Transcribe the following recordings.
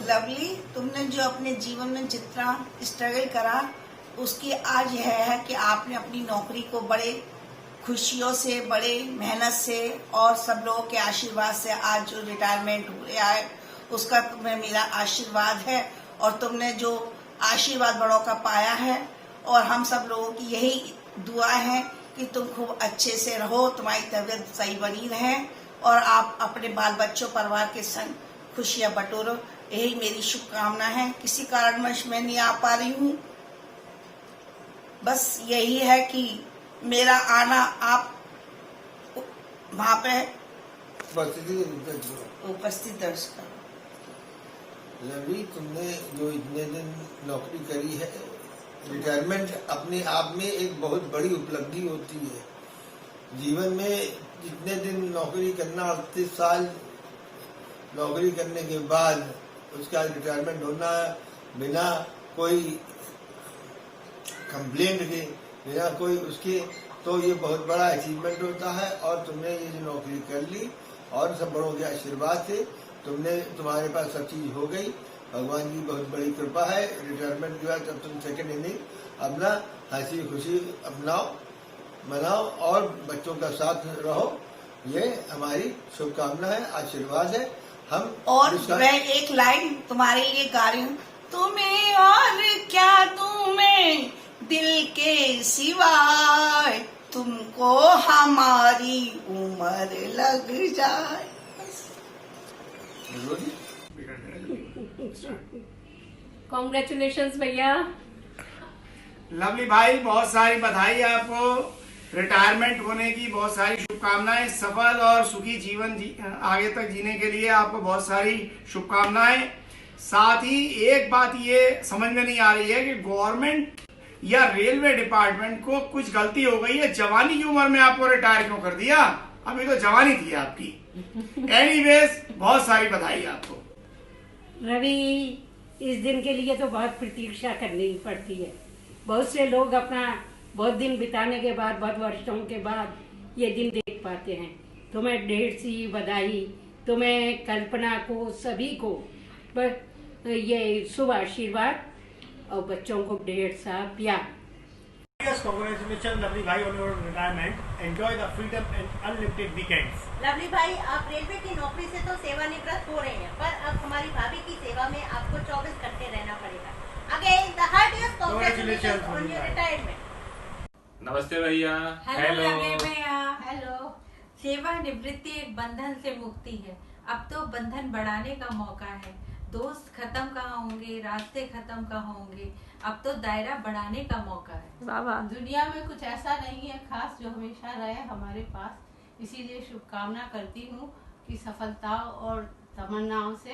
Lovely, तुमने जो अपने जीवन में जितना स्ट्रगल करा उसकी आज यह है कि आपने अपनी नौकरी को बड़े खुशियों से, बड़े मेहनत से और सब लोगों के आशीर्वाद से आज जो रिटायरमेंट हुआ है उसका तुम्हें मेरा आशीर्वाद है। और तुमने जो आशीर्वाद बड़ों का पाया है और हम सब लोगों की यही दुआ है कि तुम खूब अच्छे से रहो, तुम्हारी तबीयत सही बनी रहे और आप अपने बाल बच्चों परिवार के संग खुशियां बटोरो, यही मेरी शुभकामना है। किसी कारणवश मैं नहीं आ पा रही हूँ, बस यही है कि मेरा आना आप वहाँ पे उपस्थित दर्ज करो। लवली, तुमने जो इतने दिन नौकरी करी है, रिटायरमेंट अपने आप में एक बहुत बड़ी उपलब्धि होती है। जीवन में जितने दिन नौकरी करना, 38 साल नौकरी करने के बाद उसका रिटायरमेंट होना बिना कोई कंप्लेंट के, बिना कोई उसके, तो ये बहुत बड़ा अचीवमेंट होता है। और तुमने ये जो नौकरी कर ली और सब बड़ों के आशीर्वाद से तुम्हारे पास सब चीज हो गई। भगवान की बहुत बड़ी कृपा है। रिटायरमेंट के बाद जब तुम सेकंड इनिंग अपना हंसी खुशी अपनाओ, मनाओ और बच्चों का साथ रहो, ये हमारी शुभकामना है, आशीर्वाद है। हम और मैं एक लाइन तुम्हारे लिए गा रही हूँ, तुम्हें और क्या तुम्हें दिल के सिवाय, तुमको हमारी उम्र लग जाए। कॉन्ग्रेचुलेशंस भैया। लवली भाई, बहुत सारी बधाई आपको। रिटायरमेंट होने की बहुत सारी शुभकामनाएं। सफल और सुखी जीवन आगे तक जीने के लिए आपको बहुत सारी शुभकामनाएं। साथ ही एक बात ये समझ में नहीं आ रही है कि गवर्नमेंट या रेलवे डिपार्टमेंट को कुछ गलती हो गई है। जवानी की उम्र में आपको रिटायर क्यों कर दिया? अभी तो जवानी थी आपकी। एनीवेज, बहुत सारी बधाई आपको। रवि, इस दिन के लिए तो बहुत प्रतीक्षा करनी पड़ती है। बहुत से लोग अपना बहुत दिन बिताने के बाद, बहुत वर्षों के बाद ये दिन देख पाते हैं। तुम्हें ढेर सी बधाई, तुम्हें, कल्पना को, सभी को ये शुभ आशीर्वाद और बच्चों को ढेर सा प्यार। Congratulations lovely भाई on your retirement. Enjoy the freedom and unlimited weekends. Lovely भाई, आप रेलवे की नौकरी से तो सेवानिवृत्त हो रहे हैं, पर अब हमारी भाभी की सेवा में आपको 24 घंटे रहना पड़ेगा। Again, the heartiest congratulations on your retirement. नमस्ते भैया। हेलो भैया। हेलो। सेवानिवृत्ति एक बंधन से मुक्ति है। अब तो बंधन बढ़ाने का मौका है। दोस्त खत्म कहाँ होंगे, रास्ते खत्म कहाँ होंगे, अब तो दायरा बढ़ाने का मौका है। बाबा, दुनिया में कुछ ऐसा नहीं है खास जो हमेशा रहे हमारे पास। इसीलिए शुभकामना करती हूँ कि सफलता और तमन्नाओं से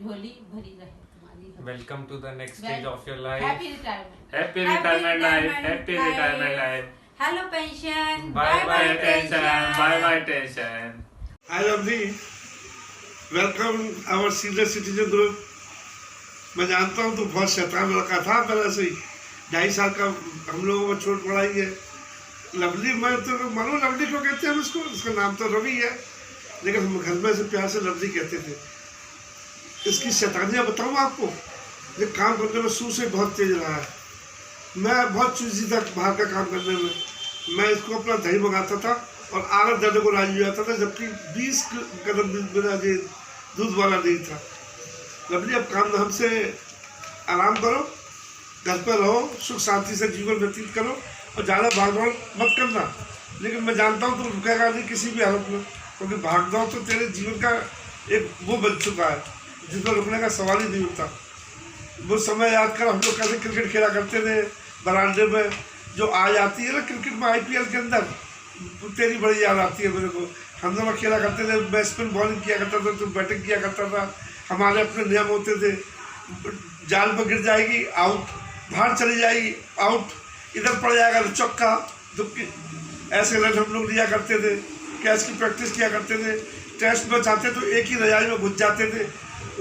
झोली भरी रहे तुम्हारी। Welcome to the next stage of your life. Happy retirement. Happy retirement life. Happy retirement life. Hello pension. Bye bye tension. Bye bye tension. Hi lovely, welcome our senior citizen group। मैं जानता हूँ तो बहुत शैतान लड़का था पहले से ही, 2.5 साल का हम लोगों को छोट पढ़ाई है। लवली, मैं तो मानो लवली क्यों कहते हैं हम इसको, इसका नाम तो रवि है, लेकिन हम घर में से प्यार से लवली कहते थे। इसकी शैतानियाँ बताऊँ आपको, ये काम करने में शुरू से बहुत तेज रहा है। मैं बहुत चूजी था बाहर का काम करने में। मैं इसको अपना दही मंगाता था और आगर देने को राजी हो जाता था, जबकि 20 कदम मेरा ये दूध वाला नहीं था। लवली, अब काम धाम से आराम करो, घर पर रहो, सुख शांति से जीवन व्यतीत करो और ज़्यादा भाग दौड़ मत करना। लेकिन मैं जानता हूँ तुम रुकेगा नहीं किसी भी हालत में, क्योंकि भाग दौड़ तो तेरे जीवन का एक वो बन चुका है जिसमें रुकने का सवाल ही नहीं होता। वो समय याद कर, हम लोग कैसे क्रिकेट खेला करते थे बरामदे में, जो आज आती है ना क्रिकेट में IPL के अंदर, तेरी बड़ी याद आती है मेरे को। हम लोग खेला करते थे, मैं स्पिन बॉलिंग किया करता था, तुम बैटिंग किया करता था। हमारे अपने नियम होते थे, जाल पर गिर जाएगी आउट, बाहर चली जाएगी आउट, इधर पड़ जाएगा तो चौका। तो ऐसे रन हम लोग लिया करते थे, कैच की प्रैक्टिस किया करते थे। टेस्ट में चाहते तो एक ही रजाई में घुस जाते थे।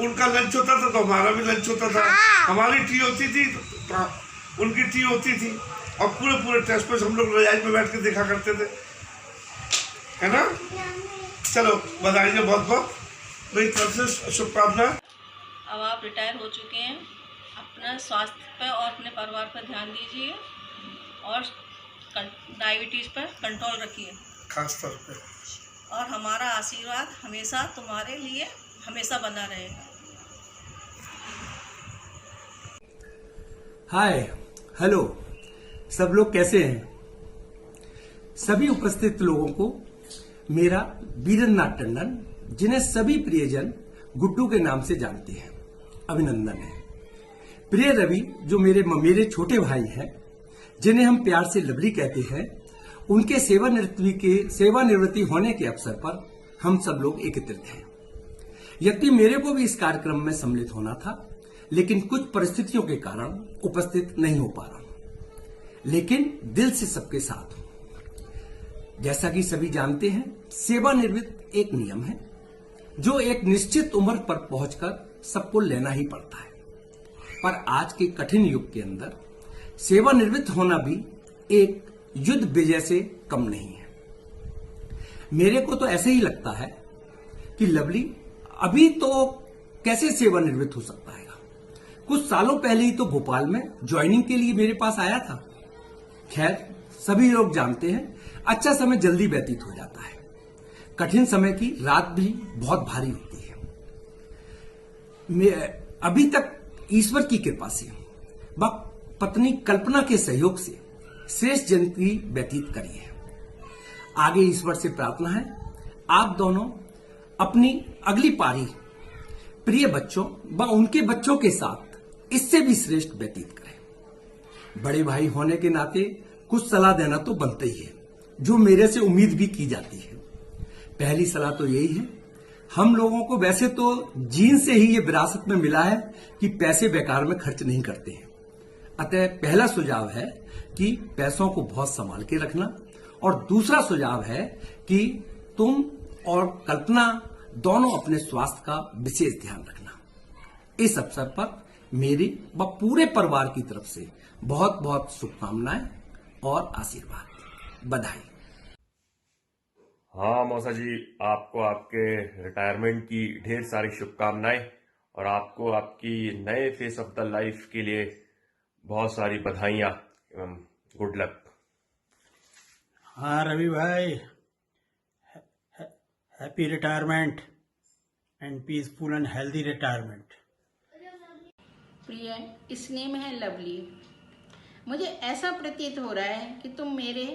उनका लंच होता था तो हमारा भी लंच होता था। हमारी टी होती थी तो उनकी टी होती थी, और पूरे टेस्ट पे हम लोग रजाई में बैठ के देखा करते थे, है ना। चलो बधाई बहुत बहुत, मेरी तरफ से शुभकामनाएं। अब आप रिटायर हो चुके हैं, अपना स्वास्थ्य पर और अपने परिवार पर ध्यान दीजिए और डायबिटीज़ पर कंट्रोल रखिए खास तौर पे, और हमारा आशीर्वाद हमेशा तुम्हारे लिए हमेशा बना रहेगा। हाय, हेलो, सब लोग कैसे हैं? सभी उपस्थित लोगों को मेरा वीरेंद्रनाथ टंडन, जिन्हें सभी प्रियजन गुड्डू के नाम से जानते हैं, अभिनंदन है। प्रिय रवि, जो मेरे छोटे भाई हैं, जिन्हें हम प्यार से लवली कहते हैं, उनके सेवानिवृत्ति होने के अवसर पर हम सब लोग एकत्रित हैं। यद्यपि मेरे को भी इस कार्यक्रम में सम्मिलित होना था, लेकिन कुछ परिस्थितियों के कारण उपस्थित नहीं हो पा रहा हूं, लेकिन दिल से सबके साथ हूं। जैसा कि सभी जानते हैं, सेवानिवृत्त एक नियम है जो एक निश्चित उम्र पर पहुंचकर सबको लेना ही पड़ता है। पर आज के कठिन युग के अंदर सेवानिवृत्त होना भी एक युद्ध विजय से कम नहीं है। मेरे को तो ऐसे ही लगता है कि लवली अभी तो कैसे सेवानिवृत्त हो सकता है। कुछ सालों पहले ही तो भोपाल में ज्वाइनिंग के लिए मेरे पास आया था। खैर, सभी लोग जानते हैं, अच्छा समय जल्दी व्यतीत हो जाता है। कठिन समय की रात भी बहुत भारी होती है। अभी तक ईश्वर की कृपा से व पत्नी कल्पना के सहयोग से श्रेष्ठ जिंदगी व्यतीत करी है। आगे ईश्वर से प्रार्थना है, आप दोनों अपनी अगली पारी प्रिय बच्चों व उनके बच्चों के साथ इससे भी श्रेष्ठ व्यतीत करें। बड़े भाई होने के नाते कुछ सलाह देना तो बनता ही है, जो मेरे से उम्मीद भी की जाती है। पहली सलाह तो यही है, हम लोगों को वैसे तो जीन से ही ये विरासत में मिला है कि पैसे बेकार में खर्च नहीं करते हैं। अतः पहला सुझाव है कि पैसों को बहुत संभाल के रखना, और दूसरा सुझाव है कि तुम और कल्पना दोनों अपने स्वास्थ्य का विशेष ध्यान रखना। इस अवसर पर मेरी व पूरे परिवार की तरफ से बहुत बहुत शुभकामनाएं और आशीर्वाद, बधाई। हाँ मौसा जी, आपको आपके रिटायरमेंट की ढेर सारी शुभकामनाएं और आपको आपकी नए फेस ऑफ द लाइफ के लिए बहुत सारी बधाइयां एवं गुड लक। हाँ रवि भाई, happy retirement and peaceful and healthy retirement. प्रिय स्नेह है लवली, मुझे ऐसा प्रतीत हो रहा है कि तुम मेरे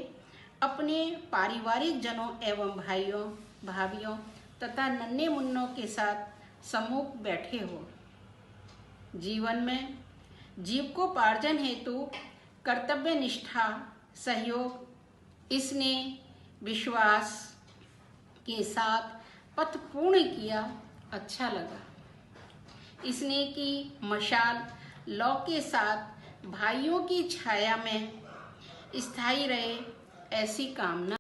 अपने पारिवारिक जनों एवं भाइयों भाभियों तथा नन्हे मुन्नों के साथ सम्मुख बैठे हो। जीवन में जीविकोपार्जन हेतु कर्तव्य निष्ठा, सहयोग, स्नेह, विश्वास के साथ पथ पूर्ण किया, अच्छा लगा। स्नेह की मशाल लौ के साथ भाइयों की छाया में स्थायी रहे, ऐसी कामना।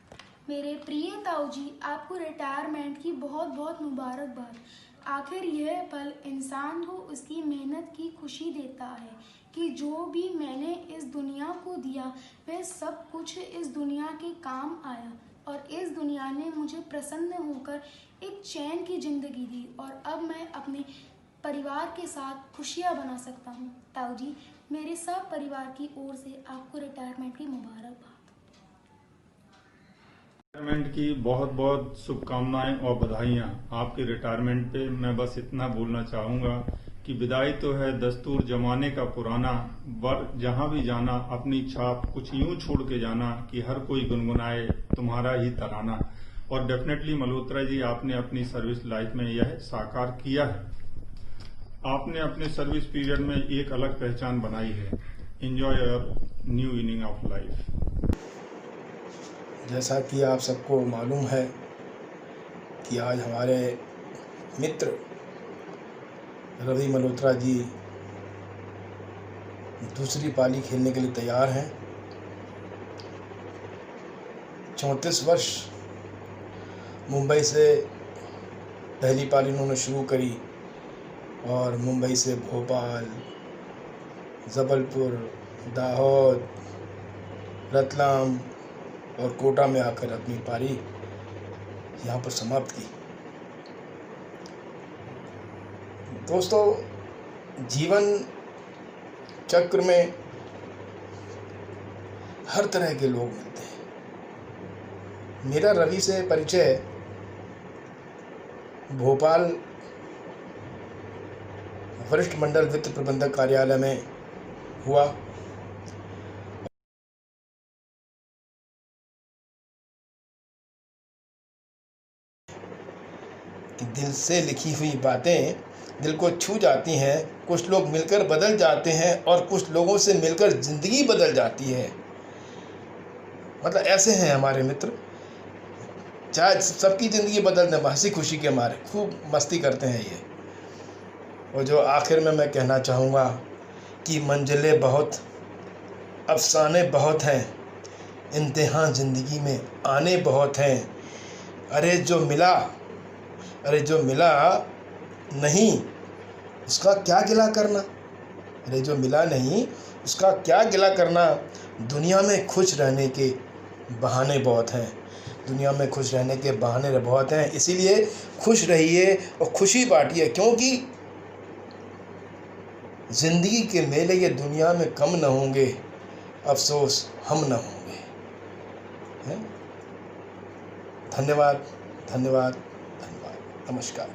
मेरे प्रिय ताऊ जी, आपको रिटायरमेंट की बहुत बहुत मुबारकबाद। आखिर यह पल इंसान को उसकी मेहनत की खुशी देता है कि जो भी मैंने इस दुनिया को दिया वह सब कुछ इस दुनिया के काम आया, और इस दुनिया ने मुझे प्रसन्न होकर एक चैन की जिंदगी दी, और अब मैं अपने परिवार के साथ खुशियां बना सकता हूं। ताऊ जी, मेरे सब परिवार की ओर से आपको रिटायरमेंट की मुबारकबाद। रिटायरमेंट की बहुत बहुत शुभकामनाएं और बधाइयां। आपके रिटायरमेंट पे मैं बस इतना बोलना चाहूँगा कि विदाई तो है दस्तूर जमाने का पुराना, जहाँ भी जाना अपनी छाप कुछ यूं छोड़ के जाना कि हर कोई गुनगुनाए तुम्हारा ही तराना। और डेफिनेटली मल्होत्रा जी, आपने अपनी सर्विस लाइफ में यह साकार किया है। आपने अपने सर्विस पीरियड में एक अलग पहचान बनाई है। Enjoy your new inning of life. जैसा कि आप सबको मालूम है कि आज हमारे मित्र रवि मल्होत्रा जी दूसरी पाली खेलने के लिए तैयार हैं। 34 वर्ष मुंबई से पहली पाली उन्होंने शुरू करी, और मुंबई से भोपाल, जबलपुर, दाहोद, रतलाम और कोटा में आकर अपनी पारी यहाँ पर समाप्त की। दोस्तों, जीवन चक्र में हर तरह के लोग मिलते हैं। मेरा रवि से परिचय भोपाल वरिष्ठ मंडल वित्त प्रबंधक कार्यालय में हुआ। कि दिल से लिखी हुई बातें दिल को छू जाती हैं। कुछ लोग मिलकर बदल जाते हैं और कुछ लोगों से मिलकर ज़िंदगी बदल जाती है। मतलब ऐसे हैं हमारे मित्र, चाहे सबकी ज़िंदगी बदल दें, हंसी खुशी के मारे खूब मस्ती करते हैं ये। और जो आखिर में मैं कहना चाहूँगा कि मंजिलें बहुत, अफसाने बहुत हैं, इम्तिहान ज़िंदगी में आने बहुत हैं। अरे जो मिला नहीं उसका क्या गिला करना, अरे जो मिला नहीं उसका क्या गिला करना। दुनिया में खुश रहने के बहाने बहुत हैं, दुनिया में खुश रहने के बहाने बहुत हैं। इसीलिए खुश रहिए और खुशी बांटिए, क्योंकि ज़िंदगी के मेले ये दुनिया में कम न होंगे, अफसोस हम न होंगे। हैं? धन्यवाद, धन्यवाद, धन्यवाद, नमस्कार।